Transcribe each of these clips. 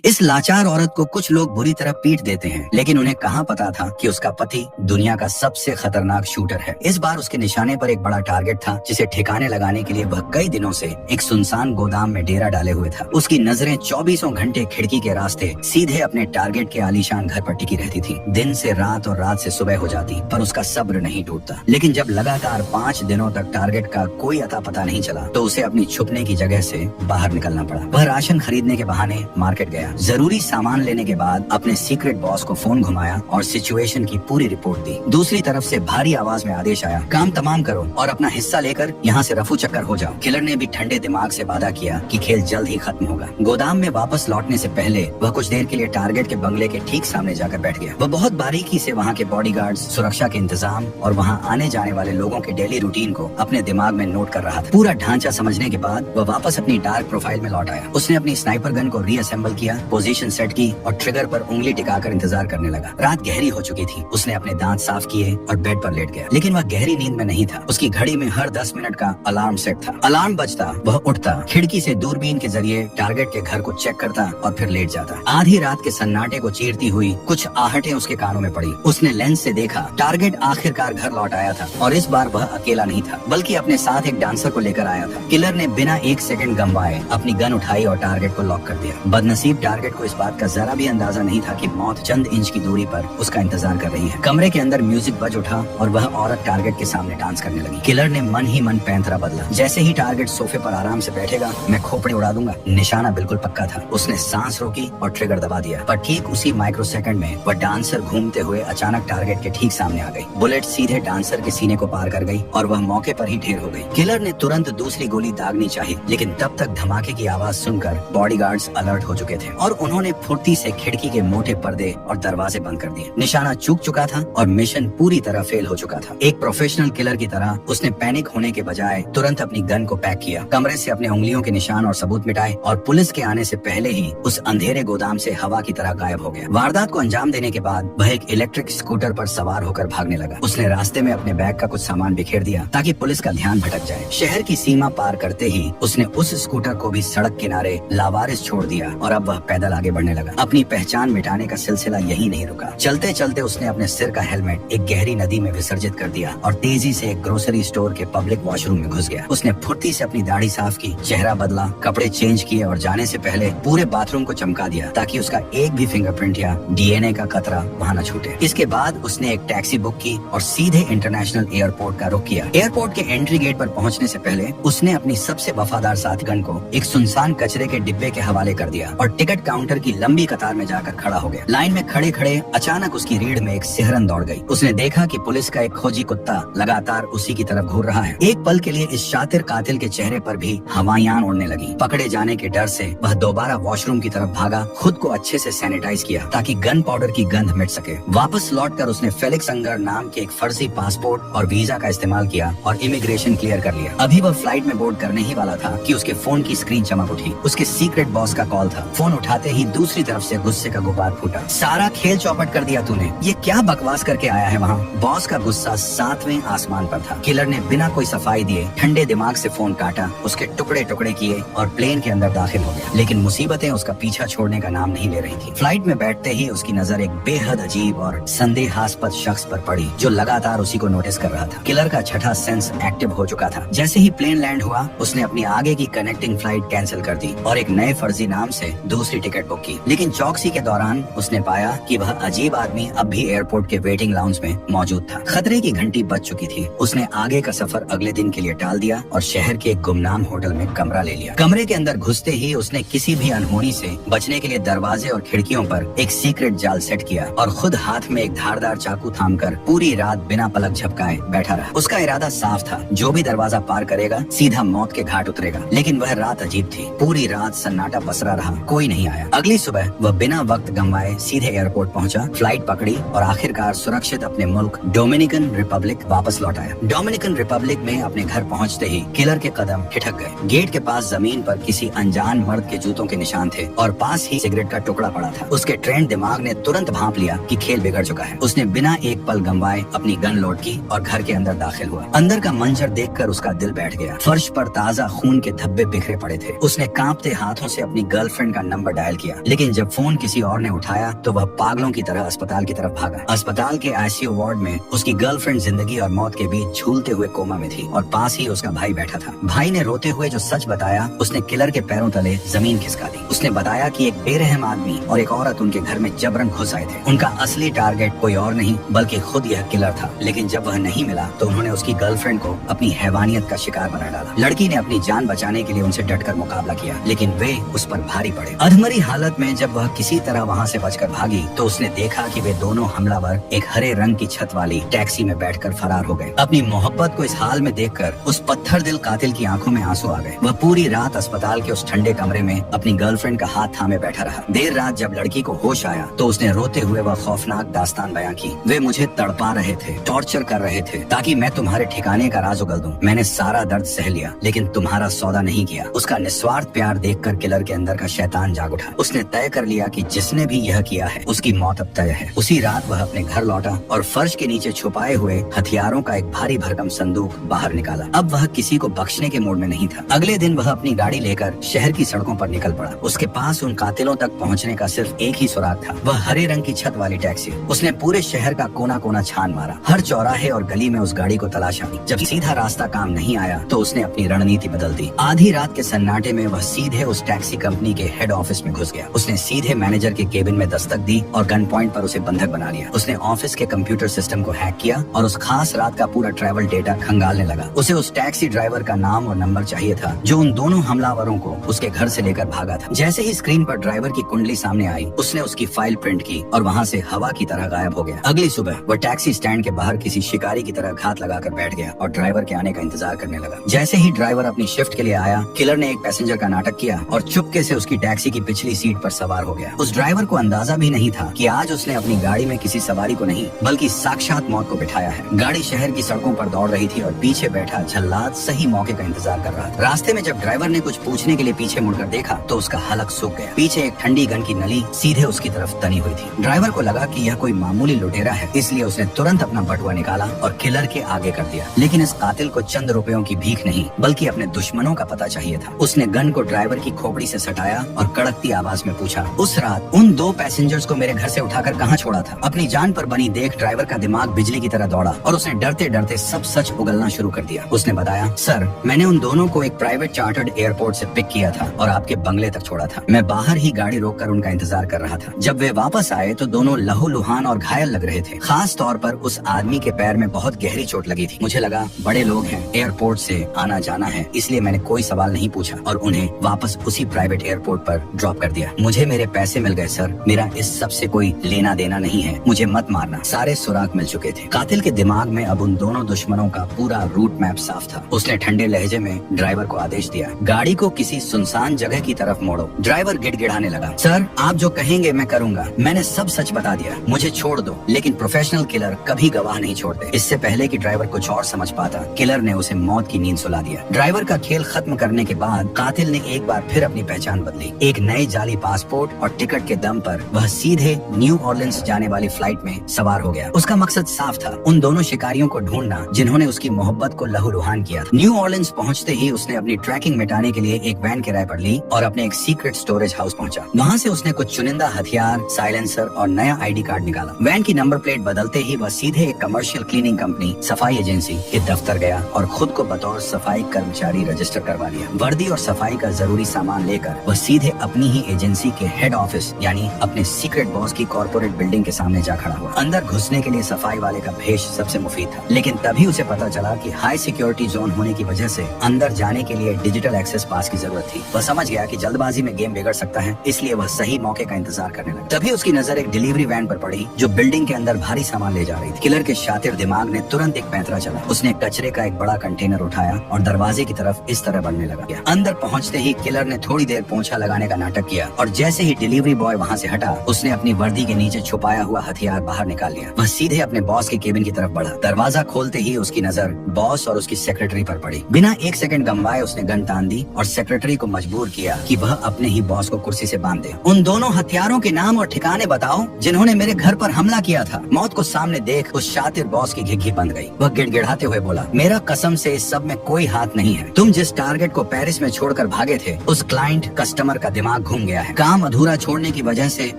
इस लाचार औरत को कुछ लोग बुरी तरह पीट देते हैं, लेकिन उन्हें कहाँ पता था कि उसका पति दुनिया का सबसे खतरनाक शूटर है। इस बार उसके निशाने पर एक बड़ा टारगेट था, जिसे ठिकाने लगाने के लिए वह कई दिनों से एक सुनसान गोदाम में डेरा डाले हुए था। उसकी नजरें 24 घंटे खिड़की के रास्ते सीधे अपने टारगेट के आलीशान घर पर टिकी रहती थी। दिन से रात और रात से सुबह हो जाती, पर उसका सब्र नहीं टूटता। लेकिन जब लगातार 5 दिनों तक टारगेट का कोई अता पता नहीं चला, तो उसे अपनी छुपने की जगह से बाहर निकलना पड़ा। वह राशन खरीदने के बहाने मार्केट गया, जरूरी सामान लेने के बाद अपने सीक्रेट बॉस को फोन घुमाया और सिचुएशन की पूरी रिपोर्ट दी। दूसरी तरफ से भारी आवाज में आदेश आया, काम तमाम करो और अपना हिस्सा लेकर यहाँ से रफू चक्कर हो जाओ। किलर ने भी ठंडे दिमाग से वादा किया कि खेल जल्द ही खत्म होगा। गोदाम में वापस लौटने से पहले वह कुछ देर के लिए टारगेट के बंगले के ठीक सामने जाकर बैठ गया। वह बहुत बारीकी से वहाँ के बॉडीगार्ड्स, सुरक्षा के इंतजाम और वहाँ आने जाने वाले लोगों के डेली रूटीन को अपने दिमाग में नोट कर रहा था। पूरा ढांचा समझने के बाद वह वापस अपनी डार्क प्रोफाइल में लौट आया। उसने अपनी स्नाइपर गन को रीअसेंबल किया, पोजीशन सेट की और ट्रिगर पर उंगली टिकाकर इंतजार करने लगा। रात गहरी हो चुकी थी। उसने अपने दांत साफ किए और बेड पर लेट गया, लेकिन वह गहरी नींद में नहीं था। उसकी घड़ी में हर 10 मिनट का अलार्म सेट था। अलार्म बजता, वह उठता, खिड़की से दूरबीन के जरिए टारगेट के घर को चेक करता और फिर लेट जाता। आधी रात के सन्नाटे को चीरती हुई कुछ आहटें उसके कानों में पड़ी। उसने लेंस से देखा, टारगेट आखिरकार घर लौट आया था और इस बार वह अकेला नहीं था, बल्कि अपने साथ एक डांसर को लेकर आया था। किलर ने बिना 1 सेकंड गंवाए अपनी गन उठाई और टारगेट को लॉक कर दिया। बदनसीब टारगेट को इस बात का जरा भी अंदाजा नहीं था कि मौत चंद इंच की दूरी पर उसका इंतजार कर रही है। कमरे के अंदर म्यूजिक बज उठा और वह औरत टारगेट के सामने डांस करने लगी। किलर ने मन ही मन पैंतरा बदला। जैसे ही टारगेट सोफे पर आराम से बैठेगा, मैं खोपड़े उड़ा दूंगा। निशाना बिल्कुल पक्का था। उसने सांस रोकी और ट्रिगर दबा दिया, पर ठीक उसी माइक्रो सेकंड में वह डांसर घूमते हुए अचानक टारगेट के ठीक सामने आ गई। बुलेट सीधे डांसर के सीने को पार कर गई और वह मौके पर ही ढेर हो गई। किलर ने तुरंत दूसरी गोली दागनी चाहिए, लेकिन तब तक धमाके की आवाज सुनकर बॉडीगार्ड्स अलर्ट हो चुके थे और उन्होंने फुर्ती से खिड़की के मोटे पर्दे और दरवाजे बंद कर दिए। निशाना चूक चुका था और मिशन पूरी तरह फेल हो चुका था। एक प्रोफेशनल किलर की तरह उसने पैनिक होने के बजाय तुरंत अपनी गन को पैक किया, कमरे से अपने उंगलियों के निशान और सबूत मिटाए और पुलिस के आने से पहले ही उस अंधेरे गोदाम से हवा की तरह गायब हो गया। वारदात को अंजाम देने के बाद वह एक इलेक्ट्रिक स्कूटर पर सवार होकर भागने लगा। उसने रास्ते में अपने बैग का कुछ सामान बिखेर दिया ताकि पुलिस का ध्यान भटक जाए। शहर की सीमा पार करते ही उसने उस स्कूटर को भी सड़क किनारे लावारिस छोड़ दिया और अब वह पैदल आगे बढ़ने लगा। अपनी पहचान मिटाने का सिलसिला यही नहीं रुका। चलते चलते उसने अपने सिर का हेलमेट एक गहरी नदी में विसर्जित कर दिया और तेजी से एक ग्रोसरी स्टोर के पब्लिक वॉशरूम में घुस गया। उसने फुर्ती से अपनी दाढ़ी साफ की, चेहरा बदला, कपड़े चेंज किए और जाने से पहले पूरे बाथरूम को चमका दिया ताकि उसका एक भी फिंगरप्रिंट या डीएनए का कतरा वहाँ न छूटे। इसके बाद उसने एक टैक्सी बुक की और सीधे इंटरनेशनल एयरपोर्ट का रुख किया। एयरपोर्ट के एंट्री गेट पर पहुँचने से पहले उसने अपनी सबसे वफादार साथीगण को एक सुनसान कचरे के डिब्बे के हवाले कर दिया और टिकट काउंटर की लंबी कतार में जाकर खड़ा हो गया। लाइन में खड़े खड़े अचानक उसकी रीढ़ में एक सिहरन दौड़ गई। उसने देखा कि पुलिस का एक खोजी कुत्ता लगातार उसी की तरफ घूर रहा है। एक पल के लिए इस शातिर कातिल के चेहरे पर भी हवायां उड़ने लगी। पकड़े जाने के डर से वह दोबारा वॉशरूम की तरफ भागा, खुद को अच्छे से सैनिटाइज किया ताकि गन पाउडर की गंध मिट सके। वापस लौटकर उसने फेलिक्स अंगर नाम के एक फर्जी पासपोर्ट और वीजा का इस्तेमाल किया और इमिग्रेशन क्लियर कर लिया। अभी वह फ्लाइट में बोर्ड करने ही वाला था कि उसके फोन की स्क्रीन चमक उठी। उसके सीक्रेट बॉस का कॉल था। फोन उठाते ही दूसरी तरफ से गुस्से का गुबार फूटा। सारा खेल चौपट कर दिया तूने, ये क्या बकवास करके आया है वहाँ? बॉस का गुस्सा 7वें आसमान पर था। किलर ने बिना कोई सफाई दिए ठंडे दिमाग से फोन काटा, उसके टुकड़े टुकड़े किए और प्लेन के अंदर दाखिल हो गया। लेकिन मुसीबतें उसका पीछा छोड़ने का नाम नहीं ले रही थी। फ्लाइट में बैठते ही उसकी नजर एक बेहद अजीब और संदेहास्पद शख्स पर पड़ी जो लगातार उसी को नोटिस कर रहा था। किलर का छठा सेंस एक्टिव हो चुका था। जैसे ही प्लेन लैंड हुआ, उसने अपनी आगे की कनेक्टिंग फ्लाइट कैंसिल कर दी और एक नए फर्जी नाम से दूसरी टिकट बुक की। लेकिन चौकसी के दौरान उसने पाया कि वह अजीब आदमी अब भी एयरपोर्ट के वेटिंग लाउंज में मौजूद था। खतरे की घंटी बज चुकी थी। उसने आगे का सफर अगले दिन के लिए टाल दिया और शहर के एक गुमनाम होटल में कमरा ले लिया। कमरे के अंदर घुसते ही उसने किसी भी अनहोनी से बचने के लिए दरवाजे और खिड़कियों पर एक सीक्रेट जाल सेट किया और खुद हाथ में एक धारदार चाकू थामकर पूरी रात बिना पलक झपकाए बैठा रहा। उसका इरादा साफ था, जो भी दरवाजा पार करेगा सीधा मौत के घाट उतरेगा। लेकिन वह रात अजीब थी। पूरी रात सन्नाटा पसरा रहा, कोई नहीं आया। अगली सुबह वह बिना वक्त गंवाए सीधे एयरपोर्ट पहुंचा, फ्लाइट पकड़ी और आखिरकार सुरक्षित अपने मुल्क डोमिनिकन रिपब्लिक वापस लौट आया। डोमिनिकन रिपब्लिक में अपने घर पहुंचते ही किलर के कदम ठिठक गए। गेट के पास जमीन पर किसी अनजान मर्द के जूतों के निशान थे और पास ही सिगरेट का टुकड़ा पड़ा था। उसके ट्रेंड दिमाग ने तुरंत भांप लिया कि खेल बिगड़ चुका है। उसने बिना एक पल गंवाए अपनी गन लोड की और घर के अंदर दाखिल हुआ। अंदर का मंजर देखकर उसका दिल बैठ गया। फर्श पर ताजा खून के धब्बे बिखरे पड़े थे। उसने कांपते हाथों से अपनी गर्लफ्रेंड का नंबर नंबर डायल किया, लेकिन जब फोन किसी और ने उठाया तो वह पागलों की तरह अस्पताल की तरफ भागा। अस्पताल के आईसीयू वार्ड में उसकी गर्लफ्रेंड जिंदगी और मौत के बीच झूलते हुए कोमा में थी और पास ही उसका भाई बैठा था। भाई ने रोते हुए जो सच बताया, उसने किलर के पैरों तले जमीन खिसका दी। उसने बताया कि एक बेरहम आदमी और एक औरत उनके घर में जबरन घुस आए थे। उनका असली टारगेट कोई और नहीं बल्कि खुद यह किलर था। लेकिन जब वह नहीं मिला तो उन्होंने उसकी गर्लफ्रेंड को अपनी हैवानियत का शिकार बना डाला। लड़की ने अपनी जान बचाने के लिए उनसे डटकर मुकाबला किया, लेकिन वे उस पर भारी पड़े। अधमरी हालत में जब वह किसी तरह वहाँ से बचकर भागी तो उसने देखा कि वे दोनों हमलावर एक हरे रंग की छत वाली टैक्सी में बैठकर फरार हो गए। अपनी मोहब्बत को इस हाल में देखकर उस पत्थर दिल कातिल की आंखों में आंसू आ गए। वह पूरी रात अस्पताल के उस ठंडे कमरे में अपनी गर्लफ्रेंड का हाथ थामे बैठा रहा। देर रात जब लड़की को होश आया तो उसने रोते हुए वह खौफनाक दास्तान बयां की। वे मुझे तड़पा रहे थे, टॉर्चर कर रहे थे ताकि मैं तुम्हारे ठिकाने का राज उगल दूं। मैंने सारा दर्द सह लिया लेकिन तुम्हारा सौदा नहीं किया। उसका निस्वार्थ प्यार देखकर किलर के अंदर का शैतान जाग उठा। उसने तय कर लिया कि जिसने भी यह किया है उसकी मौत अब तय है। उसी रात वह अपने घर लौटा और फर्श के नीचे छुपाए हुए हथियारों का एक भारी भरकम संदूक बाहर निकाला। अब वह किसी को बख्शने के मूड में नहीं था। अगले दिन वह अपनी गाड़ी लेकर शहर की सड़कों पर निकल पड़ा। उसके पास उन कातिलों तक पहुंचने का सिर्फ एक ही सुराग था, वह हरे रंग की छत वाली टैक्सी। उसने पूरे शहर का कोना कोना छान मारा, हर चौराहे और गली में उस गाड़ी को तलाशा। जब सीधा रास्ता काम नहीं आया तो उसने अपनी रणनीति बदल दी। आधी रात के सन्नाटे में वह सीधे उस टैक्सी कंपनी के हेड ऑफिस में घुस गया। उसने सीधे मैनेजर के केबिन में दस्तक दी और गन पॉइंट पर उसे बंधक बना लिया। उसने ऑफिस के कंप्यूटर सिस्टम को हैक किया और उस खास रात का पूरा ट्रैवल डेटा खंगालने लगा। उसे उस टैक्सी ड्राइवर का नाम और नंबर चाहिए था जो उन दोनों हमलावरों को उसके घर से लेकर भागा था। जैसे ही स्क्रीन पर ड्राइवर की कुंडली सामने आई, उसने उसकी फाइल प्रिंट की और वहाँ से हवा की तरह गायब हो गया। अगली सुबह वह टैक्सी स्टैंड के बाहर किसी शिकारी की तरह घात लगाकर बैठ गया और ड्राइवर के आने का इंतजार करने लगा। जैसे ही ड्राइवर अपनी शिफ्ट के लिए आया, किलर ने एक पैसेंजर का नाटक किया और चुपके से उसकी टैक्सी की पिछली सीट पर सवार हो गया। उस ड्राइवर को अंदाजा भी नहीं था कि आज उसने अपनी गाड़ी में किसी सवारी को नहीं बल्कि साक्षात मौत को बिठाया है। गाड़ी शहर की सड़कों पर दौड़ रही थी और पीछे बैठा जल्लाद सही मौके का इंतजार कर रहा था। रास्ते में जब ड्राइवर ने कुछ पूछने के लिए पीछे मुड़कर देखा तो उसका हलक सूख गया। पीछे एक ठंडी गन की नली सीधे उसकी तरफ तनी हुई थी। ड्राइवर को लगा कि यह कोई मामूली लुटेरा है, इसलिए उसने तुरंत अपना बटुआ निकाला और किलर के आगे कर दिया। लेकिन इस कातिल को चंद रुपयों की भीख नहीं बल्कि अपने दुश्मनों का पता चाहिए था। उसने गन को ड्राइवर की खोपड़ी से सटाया और कड़कती आवाज में पूछा, उस रात उन 2 पैसेंजर्स को मेरे घर से उठाकर कहाँ छोड़ा था? अपनी जान पर बनी देख ड्राइवर का दिमाग बिजली की तरह दौड़ा और उसने डरते डरते सब सच उगलना शुरू कर दिया। उसने बताया, सर, मैंने उन दोनों को एक प्राइवेट चार्टर्ड एयरपोर्ट से पिक किया था और आपके बंगले तक छोड़ा था। मैं बाहर ही गाड़ी रोककर उनका इंतजार कर रहा था। जब वे वापस आए तो दोनों लहूलुहान और घायल लग रहे थे। खास तौर पर उस आदमी के पैर में बहुत गहरी चोट लगी थी। मुझे लगा बड़े लोग हैं, एयरपोर्ट से आना जाना है, इसलिए मैंने कोई सवाल नहीं पूछा और उन्हें वापस उसी प्राइवेट एयरपोर्ट पर ड्रॉप कर दिया। मुझे मेरे पैसे मिल गए सर, मेरा इस सब से कोई लेना देना नहीं है, मुझे मत मारना। सारे सुराग मिल चुके थे। कातिल के दिमाग में अब उन दोनों दुश्मनों का पूरा रूट मैप साफ था। उसने ठंडे लहजे में ड्राइवर को आदेश दिया, गाड़ी को किसी सुनसान जगह की तरफ मोड़ो। ड्राइवर गिड़गिड़ाने लगा, सर, आप जो कहेंगे मैं करूंगा, मैंने सब सच बता दिया, मुझे छोड़ दो। लेकिन प्रोफेशनल किलर कभी गवाह नहीं छोड़ते। इससे पहले कि ड्राइवर कुछ और समझ पाता, किलर ने उसे मौत की नींद सुला दिया। ड्राइवर का खेल खत्म करने के बाद कातिल ने एक बार फिर अपनी पहचान बदली। एक नए जाली पासपोर्ट और टिकट के दम पर वह सीधे न्यू ऑर्लिन्स जाने वाली फ्लाइट में सवार हो गया। उसका मकसद साफ था, उन दोनों शिकारियों को ढूंढना जिन्होंने उसकी मोहब्बत को लहूलुहान किया था। न्यू ऑर्लिन्स पहुंचते ही उसने अपनी ट्रैकिंग मिटाने के लिए एक वैन किराए पर ली और अपने एक सीक्रेट स्टोरेज हाउस पहुंचा। वहां से उसने कुछ चुनिंदा हथियार, साइलेंसर और नया आईडी कार्ड निकाला। वैन की नंबर प्लेट बदलते ही वह सीधे एक कमर्शियल क्लीनिंग कंपनी, सफाई एजेंसी के दफ्तर गया और खुद को बतौर सफाई कर्मचारी रजिस्टर करवा लिया। वर्दी और सफाई का जरूरी सामान लेकर वह सीधे अपनी ही एजेंसी के हेड ऑफिस यानी अपने सीक्रेट बॉस की कॉर्पोरेट बिल्डिंग के सामने जा खड़ा हुआ। अंदर घुसने के लिए सफाई वाले का भेष सबसे मुफीद था, लेकिन तभी उसे पता चला कि हाई सिक्योरिटी जोन होने की वजह से अंदर जाने के लिए डिजिटल एक्सेस पास की जरूरत थी। वह समझ गया कि जल्दबाजी में गेम बिगड़ सकता है, इसलिए वह सही मौके का इंतजार करने लगा। तभी उसकी नजर एक डिलीवरी वैन पर पड़ी जो बिल्डिंग के अंदर भारी सामान ले जा रही थी। किलर के शातिर दिमाग ने तुरंत एक पैंतरा चला। उसने कचरे का एक बड़ा कंटेनर उठाया और दरवाजे की तरफ इस तरह बढ़ने लगा। अंदर पहुंचते ही किलर ने थोड़ी देर पोंछा लगाने का नाटक किया और जैसे ही डिलीवरी बॉय वहां से हटा, उसने अपनी वर्दी के नीचे छुपाया हुआ हथियार बाहर निकाल लिया। वह सीधे अपने बॉस के केबिन की तरफ बढ़ा। दरवाजा खोलते ही उसकी नजर बॉस और उसकी सेक्रेटरी पर पड़ी। बिना एक सेकंड गंवाए उसने गन तान दी और सेक्रेटरी को मजबूर किया कि वह अपने ही बॉस को कुर्सी से बांध दे। उन दोनों हथियारों के नाम और ठिकाने बताओ जिन्होंने मेरे घर पर हमला किया था। मौत को सामने देख उस शातिर बॉस की घिघी बंद गई। वह गिड़गिड़ाते हुए बोला, मेरा कसम से इस सब में कोई हाथ नहीं है। तुम जिस टारगेट को पेरिस में छोड़कर भागे थे, उस क्लाइंट कस्टमर का दिमाग दिमाग घूम गया है। काम अधूरा छोड़ने की वजह से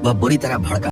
वह बुरी तरह भड़का